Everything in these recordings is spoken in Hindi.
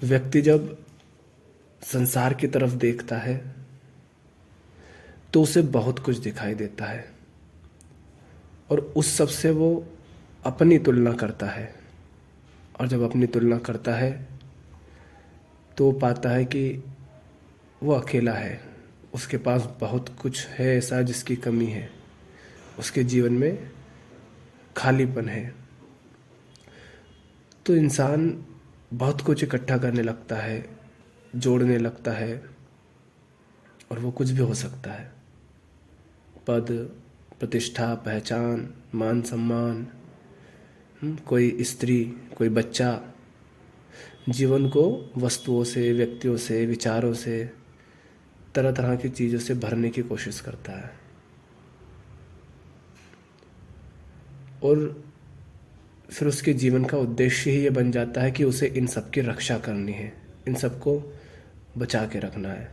व्यक्ति जब संसार की तरफ देखता है तो उसे बहुत कुछ दिखाई देता है और उस सब से वो अपनी तुलना करता है। और जब अपनी तुलना करता है तो वो पाता है कि वो अकेला है, उसके पास बहुत कुछ है ऐसा जिसकी कमी है, उसके जीवन में खालीपन है। तो इंसान बहुत कुछ इकट्ठा करने लगता है, जोड़ने लगता है, और वो कुछ भी हो सकता है। पद, प्रतिष्ठा, पहचान, मान सम्मान, कोई स्त्री, कोई बच्चा, जीवन को वस्तुओं से, व्यक्तियों से, विचारों से, तरह तरह की चीज़ों से भरने की कोशिश करता है। और फिर उसके जीवन का उद्देश्य ही ये बन जाता है कि उसे इन सब की रक्षा करनी है, इन सबको बचा के रखना है।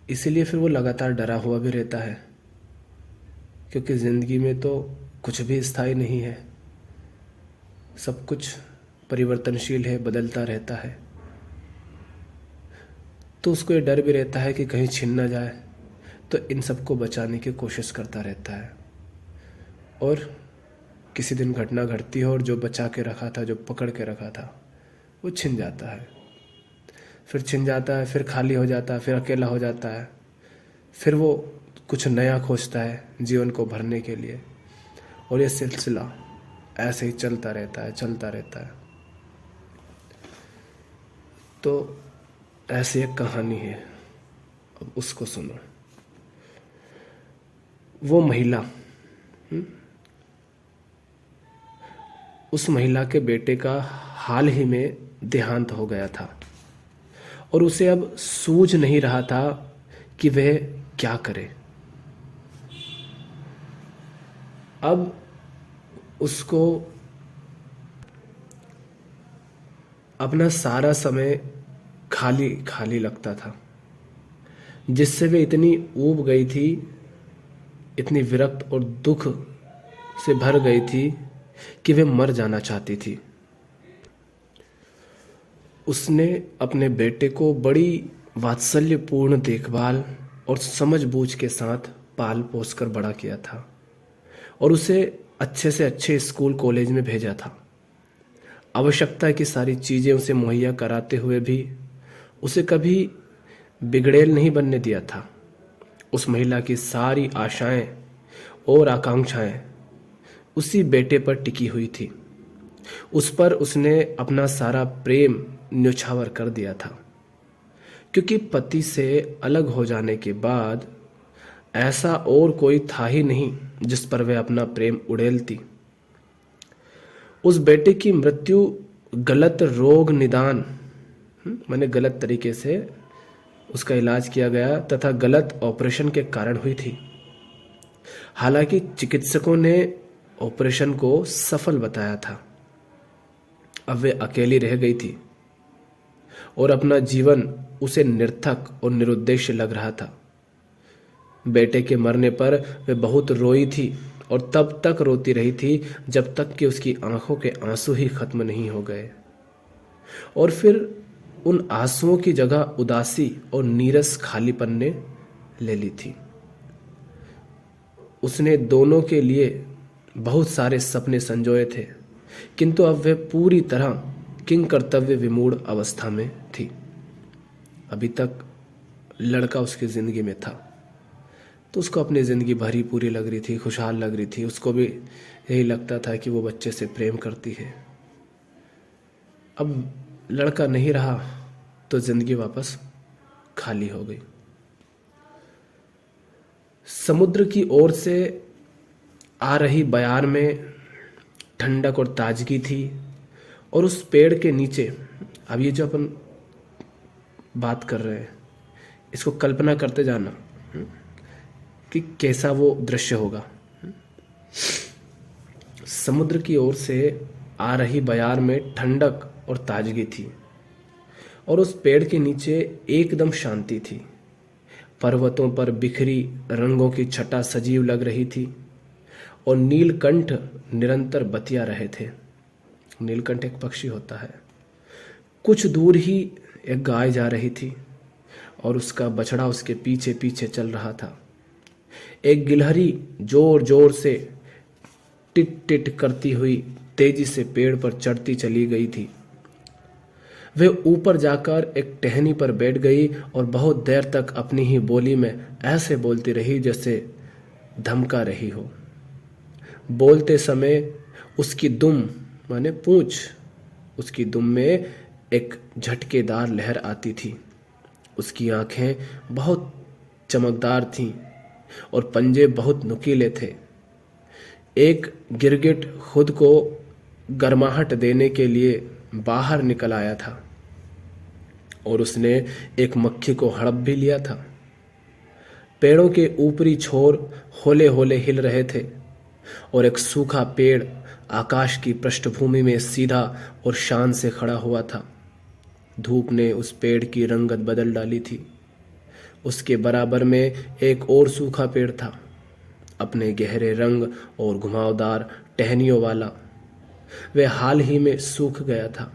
इसीलिए फिर वो लगातार डरा हुआ भी रहता है, क्योंकि ज़िंदगी में तो कुछ भी स्थायी नहीं है, सब कुछ परिवर्तनशील है, बदलता रहता है। तो उसको ये डर भी रहता है कि कहीं छिन ना जाए, तो इन सबको बचाने की कोशिश करता रहता है। और किसी दिन घटना घटती है और जो बचा के रखा था, जो पकड़ के रखा था, वो छिन जाता है। फिर छिन जाता है, फिर खाली हो जाता है, फिर अकेला हो जाता है, फिर वो कुछ नया खोजता है जीवन को भरने के लिए। और ये सिलसिला ऐसे ही चलता रहता है, चलता रहता है। तो ऐसी एक कहानी है, अब उसको सुनो। वो महिला, उस महिला के बेटे का हाल ही में देहांत हो गया था और उसे अब सूझ नहीं रहा था कि वह क्या करे। अब उसको अपना सारा समय खाली खाली लगता था, जिससे वे इतनी ऊब गई थी, इतनी विरक्त और दुख से भर गई थी कि वे मर जाना चाहती थी। उसने अपने बेटे को बड़ी वात्सल्यपूर्ण देखभाल और समझबूझ के साथ पाल पोस कर बड़ा किया था और उसे अच्छे से अच्छे स्कूल कॉलेज में भेजा था। आवश्यकता की सारी चीज़ें उसे मुहैया कराते हुए भी उसे कभी बिगड़ैल नहीं बनने दिया था। उस महिला की सारी आशाएं और आकांक्षाएं उसी बेटे पर टिकी हुई थी। उस पर उसने अपना सारा प्रेम न्योछावर कर दिया था, क्योंकि पति से अलग हो जाने के बाद ऐसा और कोई था ही नहीं जिस पर वह अपना प्रेम उड़ेलती। उस बेटे की मृत्यु गलत रोग निदान, माने गलत तरीके से उसका इलाज किया गया तथा गलत ऑपरेशन के कारण हुई थी। हालांकि चिकित्सकों ने ऑपरेशन को सफल बताया था। अब वे अकेली रह गई थी और अपना जीवन उसे निरर्थक और निरुद्देश्य लग रहा था। बेटे के मरने पर वे बहुत रोई थी और तब तक रोती रही थी जब तक कि उसकी आंखों के आंसू ही खत्म नहीं हो गए। और फिर उन आंसुओं की जगह उदासी और नीरस खालीपन ने ले ली थी। उसने दोनों के लिए बहुत सारे सपने संजोए थे, किंतु अब वह पूरी तरह किंग कर्तव्य विमूढ़ अवस्था में थी। अभी तक लड़का उसकी जिंदगी में था तो उसको अपनी ज़िंदगी भरी पूरी लग रही थी, खुशहाल लग रही थी। उसको भी यही लगता था कि वो बच्चे से प्रेम करती है। अब लड़का नहीं रहा तो ज़िंदगी वापस खाली हो गई। समुद्र की ओर से आ रही बयार में ठंडक और ताजगी थी और उस पेड़ के नीचे, अब ये जो अपन बात कर रहे हैं इसको कल्पना करते जाना कि कैसा वो दृश्य होगा। समुद्र की ओर से आ रही बयार में ठंडक और ताजगी थी और उस पेड़ के नीचे एकदम शांति थी। पर्वतों पर बिखरी रंगों की छटा सजीव लग रही थी और नीलकंठ निरंतर बतिया रहे थे। नीलकंठ एक पक्षी होता है कुछ दूर ही एक गाय जा रही थी और उसका बछड़ा उसके पीछे पीछे चल रहा था। एक गिलहरी जोर जोर से टिट टिट करती हुई तेजी से पेड़ पर चढ़ती चली गई थी। वे ऊपर जाकर एक टहनी पर बैठ गई और बहुत देर तक अपनी ही बोली में ऐसे बोलती रही जैसे धमका रही हो। बोलते समय उसकी दुम माने पूंछ, उसकी दुम में एक झटकेदार लहर आती थी। उसकी आंखें बहुत चमकदार थीं और पंजे बहुत नुकीले थे। एक गिरगिट खुद को गर्माहट देने के लिए बाहर निकल आया था और उसने एक मक्खी को हड़प भी लिया था। पेड़ों के ऊपरी छोर होले होले हिल रहे थे और एक सूखा पेड़ आकाश की पृष्ठभूमि में सीधा और शान से खड़ा हुआ था। धूप ने उस पेड़ की रंगत बदल डाली थी। उसके बराबर में एक और सूखा पेड़ था, अपने गहरे रंग और घुमावदार टहनियों वाला। वह हाल ही में सूख गया था।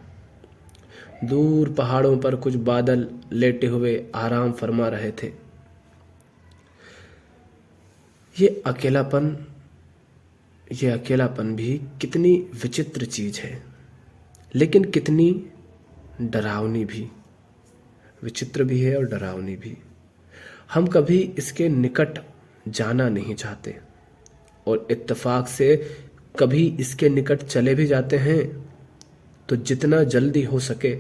दूर पहाड़ों पर कुछ बादल लेटे हुए आराम फरमा रहे थे। ये अकेलापन भी कितनी विचित्र चीज है, लेकिन कितनी डरावनी भी। विचित्र भी है और डरावनी भी। हम कभी इसके निकट जाना नहीं चाहते और इत्तेफाक से कभी इसके निकट चले भी जाते हैं तो जितना जल्दी हो सके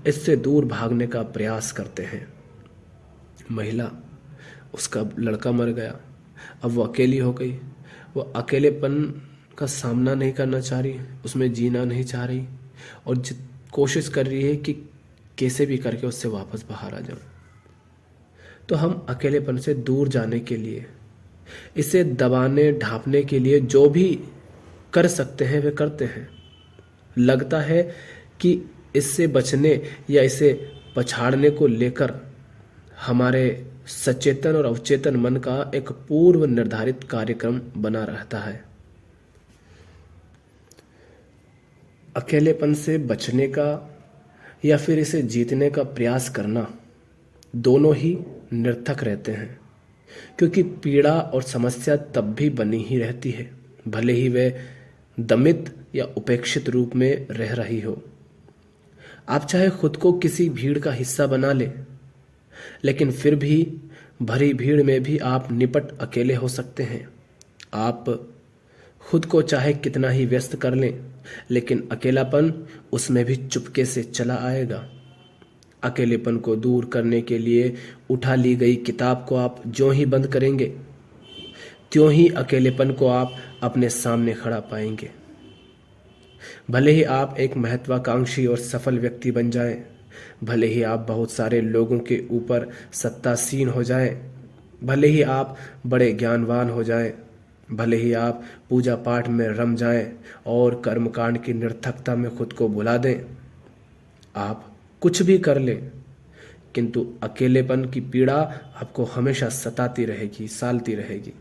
इससे दूर भागने का प्रयास करते हैं। महिला, उसका लड़का मर गया, अब वो अकेली हो गई। वो अकेलेपन का सामना नहीं करना चाह रही, उसमें जीना नहीं चाह रही और कोशिश कर रही है कि कैसे भी करके उससे वापस बाहर आ जाऊं। तो हम अकेलेपन से दूर जाने के लिए, इसे दबाने ढांपने के लिए जो भी कर सकते हैं वे करते हैं। लगता है कि इससे बचने या इसे पछाड़ने को लेकर हमारे सचेतन और अवचेतन मन का एक पूर्व निर्धारित कार्यक्रम बना रहता है। अकेलेपन से बचने का या फिर इसे जीतने का प्रयास करना दोनों ही निरर्थक रहते हैं, क्योंकि पीड़ा और समस्या तब भी बनी ही रहती है, भले ही वह दमित या उपेक्षित रूप में रह रही हो। आप चाहे खुद को किसी भीड़ का हिस्सा बना ले, लेकिन फिर भी भरी भीड़ में भी आप निपट अकेले हो सकते हैं। आप खुद को चाहे कितना ही व्यस्त कर लें, लेकिन अकेलापन उसमें भी चुपके से चला आएगा। अकेलेपन को दूर करने के लिए उठा ली गई किताब को आप ज्यों ही बंद करेंगे, त्यों ही अकेलेपन को आप अपने सामने खड़ा पाएंगे। भले ही आप एक महत्वाकांक्षी और सफल व्यक्ति बन जाएं, भले ही आप बहुत सारे लोगों के ऊपर सत्तासीन हो जाएं, भले ही आप बड़े ज्ञानवान हो जाएं, भले ही आप पूजा पाठ में रम जाएं और कर्मकांड की निरर्थकता में खुद को भुला दें, आप कुछ भी कर लें, किंतु अकेलेपन की पीड़ा आपको हमेशा सताती रहेगी, सालती रहेगी।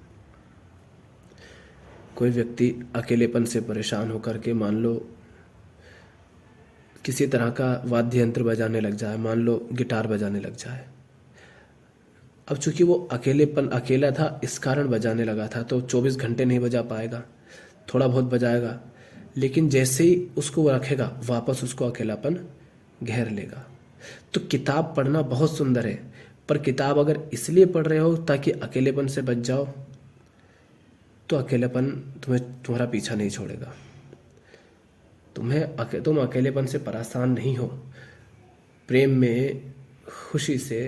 कोई व्यक्ति अकेलेपन से परेशान होकर के मान लो किसी तरह का वाद्य यंत्र बजाने लग जाए, मान लो गिटार बजाने लग जाए। अब चूंकि वो अकेला था इस कारण बजाने लगा था, तो 24 घंटे नहीं बजा पाएगा, थोड़ा बहुत बजाएगा, लेकिन जैसे ही उसको रखेगा वापस उसको अकेलापन घेर लेगा। तो किताब पढ़ना बहुत सुंदर है, पर किताब अगर इसलिए पढ़ रहे हो ताकि अकेलेपन से बच जाओ, तो अकेलेपन तुम्हारा पीछा नहीं छोड़ेगा। तुम अकेलेपन से परेशान नहीं हो, प्रेम में खुशी से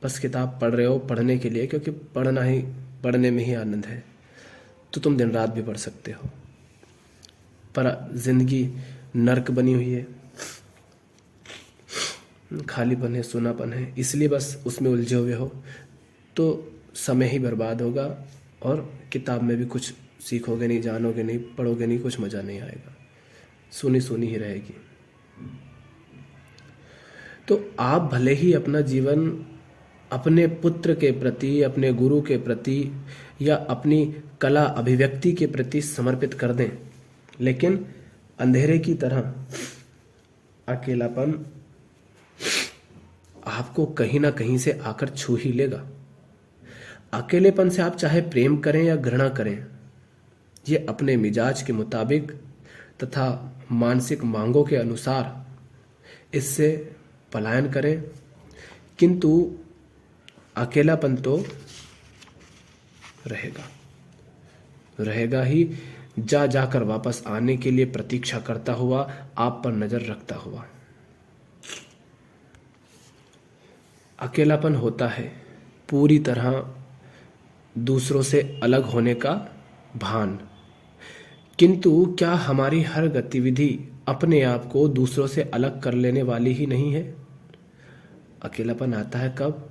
बस किताब पढ़ रहे हो पढ़ने के लिए, क्योंकि पढ़ने में ही आनंद है, तो तुम दिन रात भी पढ़ सकते हो। पर जिंदगी नर्क बनी हुई है, खालीपन है, सूनापन है, इसलिए बस उसमें उलझे हुए हो तो समय ही बर्बाद होगा और किताब में भी कुछ सीखोगे नहीं, जानोगे नहीं, पढ़ोगे नहीं, कुछ मज़ा नहीं आएगा, सुनी सुनी ही रहेगी। तो आप भले ही अपना जीवन अपने पुत्र के प्रति, अपने गुरु के प्रति या अपनी कला अभिव्यक्ति के प्रति समर्पित कर दें, लेकिन अंधेरे की तरह अकेलापन आपको कहीं ना कहीं से आकर छू ही लेगा। अकेलेपन से आप चाहे प्रेम करें या घृणा करें, ये अपने मिजाज के मुताबिक तथा मानसिक मांगों के अनुसार इससे पलायन करें, किंतु अकेलापन तो रहेगा, रहेगा ही, जा जाकर वापस आने के लिए प्रतीक्षा करता हुआ, आप पर नजर रखता हुआ। अकेलापन होता है पूरी तरह दूसरों से अलग होने का भान, किंतु क्या हमारी हर गतिविधि अपने आप को दूसरों से अलग कर लेने वाली ही नहीं है? अकेलापन आता है कब?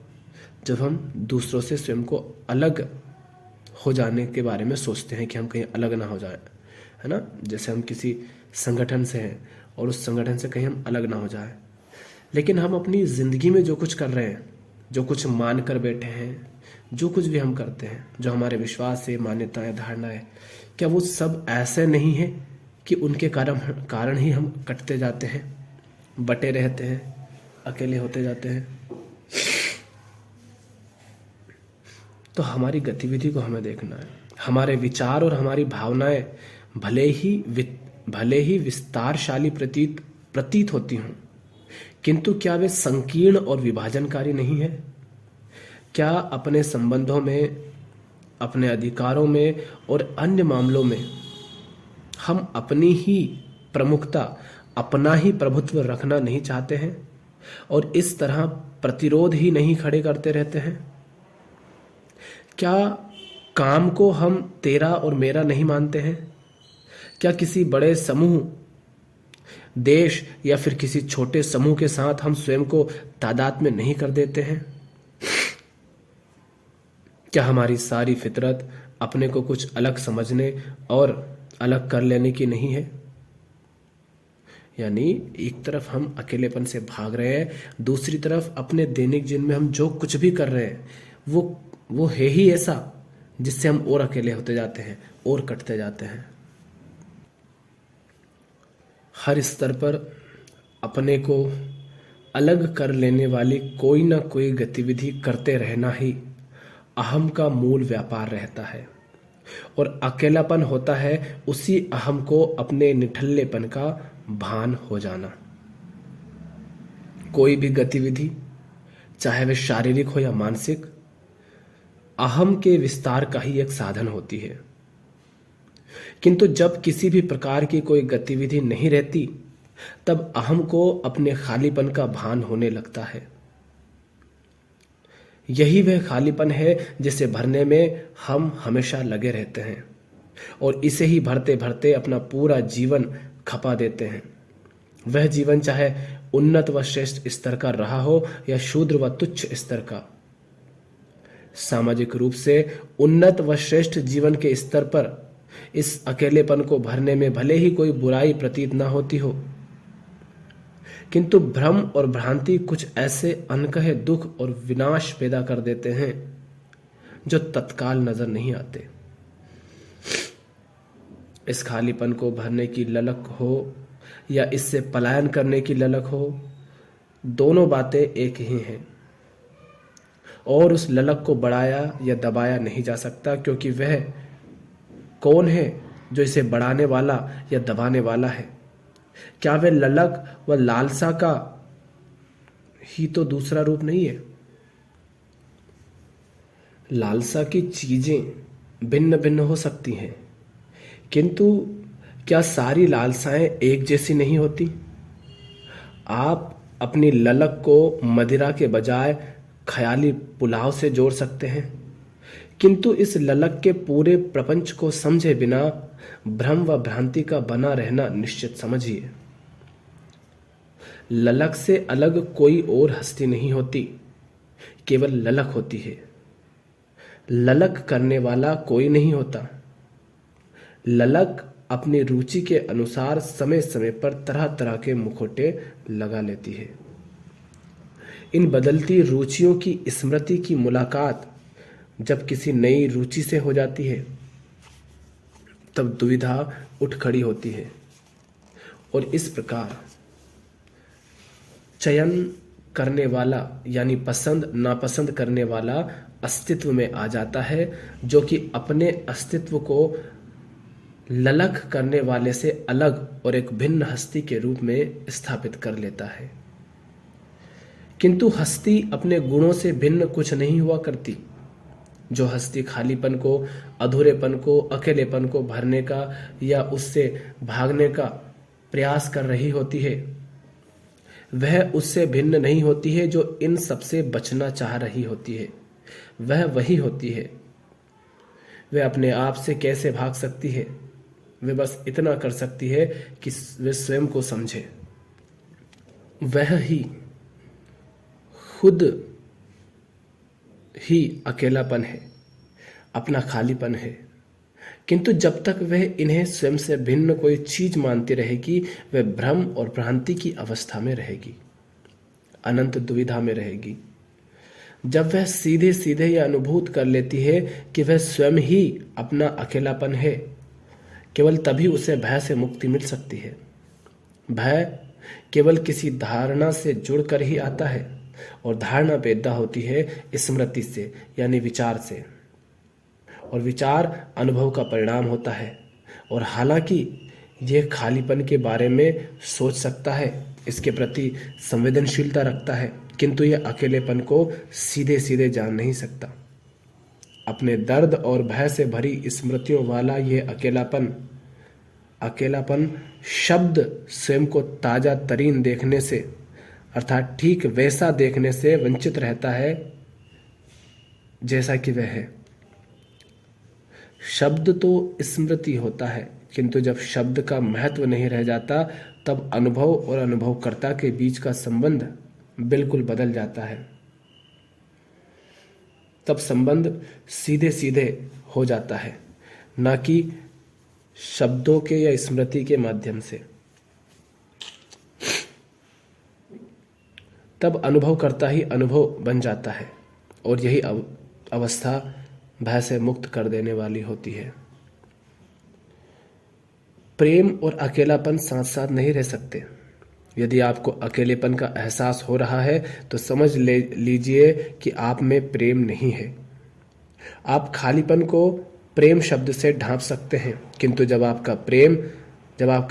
जब हम दूसरों से स्वयं को अलग हो जाने के बारे में सोचते हैं कि हम कहीं अलग ना हो जाए, है ना। जैसे हम किसी संगठन से हैं और उस संगठन से कहीं हम अलग ना हो जाए, लेकिन हम अपनी ज़िंदगी में जो कुछ कर रहे हैं, जो कुछ मान कर बैठे हैं, जो कुछ भी हम करते हैं, जो हमारे विश्वास है, मान्यताएं, धारणाएं, क्या वो सब ऐसे नहीं है कि उनके कारण ही हम कटते जाते हैं, बटे रहते हैं, अकेले होते जाते हैं? तो हमारी गतिविधि को हमें देखना है। हमारे विचार और हमारी भावनाएं भले ही विस्तारशाली प्रतीत होती हों, किंतु क्या वे संकीर्ण और विभाजनकारी नहीं है? क्या अपने संबंधों में, अपने अधिकारों में और अन्य मामलों में हम अपनी ही प्रमुखता, अपना ही प्रभुत्व रखना नहीं चाहते हैं और इस तरह प्रतिरोध ही नहीं खड़े करते रहते हैं? क्या काम को हम तेरा और मेरा नहीं मानते हैं? क्या किसी बड़े समूह, देश या फिर किसी छोटे समूह के साथ हम स्वयं को तादाद में नहीं कर देते हैं? क्या हमारी सारी फितरत अपने को कुछ अलग समझने और अलग कर लेने की नहीं है? यानी एक तरफ हम अकेलेपन से भाग रहे हैं, दूसरी तरफ अपने दैनिक जीवन में हम जो कुछ भी कर रहे हैं वो है ही ऐसा जिससे हम और अकेले होते जाते हैं और कटते जाते हैं। हर स्तर पर अपने को अलग कर लेने वाली कोई ना कोई गतिविधि करते रहना ही अहम का मूल व्यापार रहता है, और अकेलापन होता है उसी अहम को अपने निठल्लेपन का भान हो जाना। कोई भी गतिविधि, चाहे वह शारीरिक हो या मानसिक, अहम के विस्तार का ही एक साधन होती है। किंतु जब किसी भी प्रकार की कोई गतिविधि नहीं रहती, तब अहम को अपने खालीपन का भान होने लगता है। यही वह खालीपन है जिसे भरने में हम हमेशा लगे रहते हैं और इसे ही भरते भरते अपना पूरा जीवन खपा देते हैं। वह जीवन चाहे उन्नत व श्रेष्ठ स्तर का रहा हो या शूद्र व तुच्छ स्तर का। सामाजिक रूप से उन्नत व श्रेष्ठ जीवन के स्तर पर इस अकेलेपन को भरने में भले ही कोई बुराई प्रतीत न होती हो, किंतु भ्रम और भ्रांति कुछ ऐसे अनकहे दुख और विनाश पैदा कर देते हैं जो तत्काल नजर नहीं आते। इस खालीपन को भरने की ललक हो या इससे पलायन करने की ललक हो, दोनों बातें एक ही हैं, और उस ललक को बढ़ाया या दबाया नहीं जा सकता, क्योंकि वह कौन है जो इसे बढ़ाने वाला या दबाने वाला है? क्या वह ललक व लालसा का ही तो दूसरा रूप नहीं है? लालसा की चीजें भिन्न भिन्न हो सकती हैं, किंतु क्या सारी लालसाएं एक जैसी नहीं होती? आप अपनी ललक को मदिरा के बजाय ख्याली पुलाव से जोड़ सकते हैं, किंतु इस ललक के पूरे प्रपंच को समझे बिना भ्रम व भ्रांति का बना रहना निश्चित समझिए। ललक से अलग कोई और हस्ती नहीं होती, केवल ललक होती है। ललक करने वाला कोई नहीं होता। ललक अपनी रुचि के अनुसार समय समय पर तरह तरह के मुखौटे लगा लेती है। इन बदलती रुचियों की स्मृति की मुलाकात जब किसी नई रुचि से हो जाती है, तब दुविधा उठ खड़ी होती है, और इस प्रकार चयन करने वाला यानी पसंद नापसंद करने वाला अस्तित्व में आ जाता है, जो कि अपने अस्तित्व को ललक करने वाले से अलग और एक भिन्न हस्ती के रूप में स्थापित कर लेता है। किंतु हस्ती अपने गुणों से भिन्न कुछ नहीं हुआ करती। जो हस्ती खालीपन को, अधूरेपन को, अकेलेपन को भरने का या उससे भागने का प्रयास कर रही होती है, वह उससे भिन्न नहीं होती है जो इन सबसे बचना चाह रही होती है। वह वही होती है। वह अपने आप से कैसे भाग सकती है? वह बस इतना कर सकती है कि वह स्वयं को समझे। वह ही खुद ही अकेलापन है, अपना खालीपन है। किंतु जब तक वह इन्हें स्वयं से भिन्न कोई चीज मानती रहेगी, वह भ्रम और भ्रांति की अवस्था में रहेगी, अनंत दुविधा में रहेगी। जब वह सीधे सीधे यह अनुभूत कर लेती है कि वह स्वयं ही अपना अकेलापन है, केवल तभी उसे भय से मुक्ति मिल सकती है। भय केवल किसी धारणा से जुड़कर ही आता है, और धारणा पैदा होती है स्मृति से यानी विचार से, और विचार अनुभव का परिणाम होता है। और हालांकि यह खालीपन के बारे में सोच सकता है, इसके प्रति संवेदनशीलता रखता है, किंतु यह अकेलेपन को सीधे सीधे जान नहीं सकता। अपने दर्द और भय से भरी स्मृतियों वाला यह अकेलापन शब्द स्वयं को ताजा तरीन देखने से, अर्थात ठीक वैसा देखने से वंचित रहता है जैसा कि वह है। शब्द तो स्मृति होता है, किंतु जब शब्द का महत्व नहीं रह जाता, तब अनुभव और अनुभवकर्ता के बीच का संबंध बिल्कुल बदल जाता है। तब संबंध सीधे सीधे हो जाता है, ना कि शब्दों के या स्मृति के माध्यम से। तब अनुभव करता ही अनुभव बन जाता है, और यही अवस्था भय से मुक्त कर देने वाली होती है। प्रेम और अकेलापन साथ साथ नहीं रह सकते। यदि आपको अकेलेपन का एहसास हो रहा है, तो समझ लीजिए कि आप में प्रेम नहीं है। आप खालीपन को प्रेम शब्द से ढांप सकते हैं, किंतु जब आपका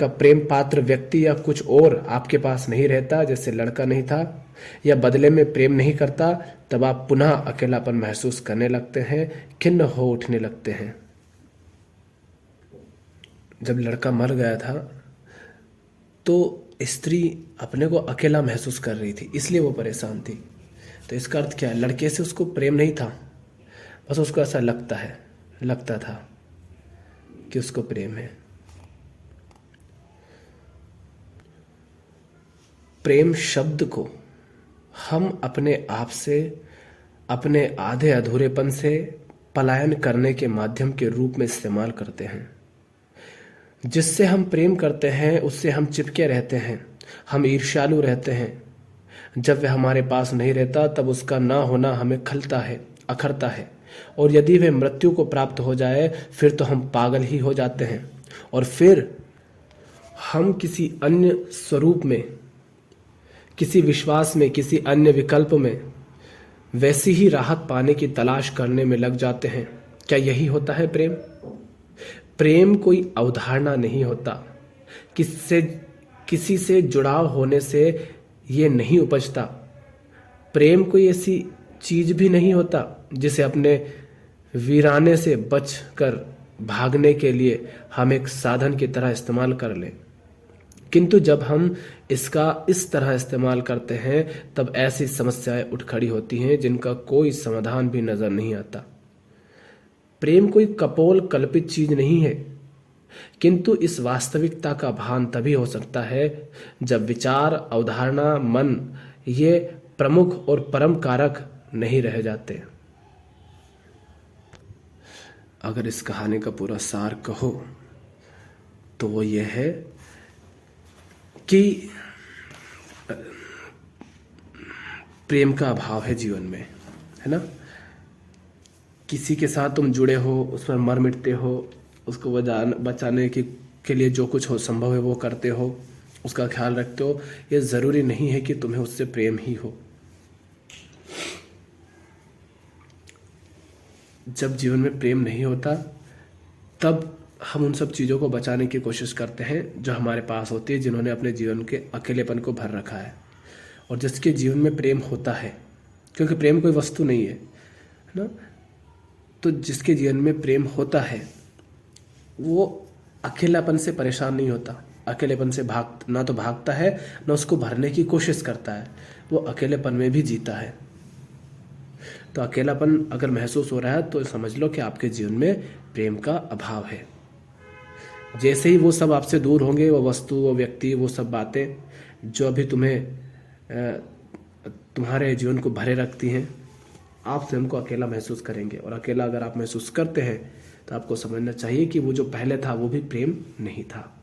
प्रेम पात्र व्यक्ति या कुछ और आपके पास नहीं रहता, जैसे लड़का नहीं था या बदले में प्रेम नहीं करता, तब आप पुनः अकेलापन महसूस करने लगते हैं, खिन्न हो उठने लगते हैं। जब लड़का मर गया था तो स्त्री अपने को अकेला महसूस कर रही थी, इसलिए वो परेशान थी। तो इसका अर्थ क्या है? लड़के से उसको प्रेम नहीं था, बस उसको ऐसा लगता था कि उसको प्रेम है। प्रेम शब्द को हम अपने आप से, अपने आधे अधूरेपन से पलायन करने के माध्यम के रूप में इस्तेमाल करते हैं। जिससे हम प्रेम करते हैं उससे हम चिपके रहते हैं, हम ईर्ष्यालु रहते हैं। जब वह हमारे पास नहीं रहता, तब उसका ना होना हमें खलता है, अखरता है, और यदि वह मृत्यु को प्राप्त हो जाए, फिर तो हम पागल ही हो जाते हैं, और फिर हम किसी अन्य स्वरूप में, किसी विश्वास में, किसी अन्य विकल्प में वैसी ही राहत पाने की तलाश करने में लग जाते हैं। क्या यही होता है प्रेम? प्रेम कोई अवधारणा नहीं होता। किसी से जुड़ाव होने से ये नहीं उपजता। प्रेम कोई ऐसी चीज भी नहीं होता जिसे अपने वीराने से बचकर भागने के लिए हम एक साधन की तरह इस्तेमाल कर लें। किंतु जब हम इसका इस तरह इस्तेमाल करते हैं, तब ऐसी समस्याएं उठ खड़ी होती हैं जिनका कोई समाधान भी नजर नहीं आता। प्रेम कोई कपोल कल्पित चीज नहीं है, किंतु इस वास्तविकता का भान तभी हो सकता है जब विचार, अवधारणा, मन ये प्रमुख और परम कारक नहीं रह जाते। अगर इस कहानी का पूरा सार कहो तो वो ये है कि प्रेम का अभाव है जीवन में, है ना। किसी के साथ तुम जुड़े हो, उस पर मर मिटते हो, उसको बचाने के लिए जो कुछ हो संभव है वो करते हो, उसका ख्याल रखते हो। ये ज़रूरी नहीं है कि तुम्हें उससे प्रेम ही हो। जब जीवन में प्रेम नहीं होता तब हम उन सब चीज़ों को बचाने की कोशिश करते हैं जो हमारे पास होती है, जिन्होंने अपने जीवन के अकेलेपन को भर रखा है। और जिसके जीवन में प्रेम होता है, क्योंकि प्रेम कोई वस्तु नहीं है ना, तो जिसके जीवन में प्रेम होता है वो अकेलापन से परेशान नहीं होता, अकेलेपन से ना तो भागता है ना उसको भरने की कोशिश करता है, वो अकेलेपन में भी जीता है। तो अकेलापन अगर महसूस हो रहा है तो समझ लो कि आपके जीवन में प्रेम का अभाव है। जैसे ही वो सब आपसे दूर होंगे, वो वस्तु, वो व्यक्ति, वो सब बातें जो अभी तुम्हारे जीवन को भरे रखती हैं, आप स्वयं को अकेला महसूस करेंगे। और अकेला अगर आप महसूस करते हैं तो आपको समझना चाहिए कि वो जो पहले था वो भी प्रेम नहीं था।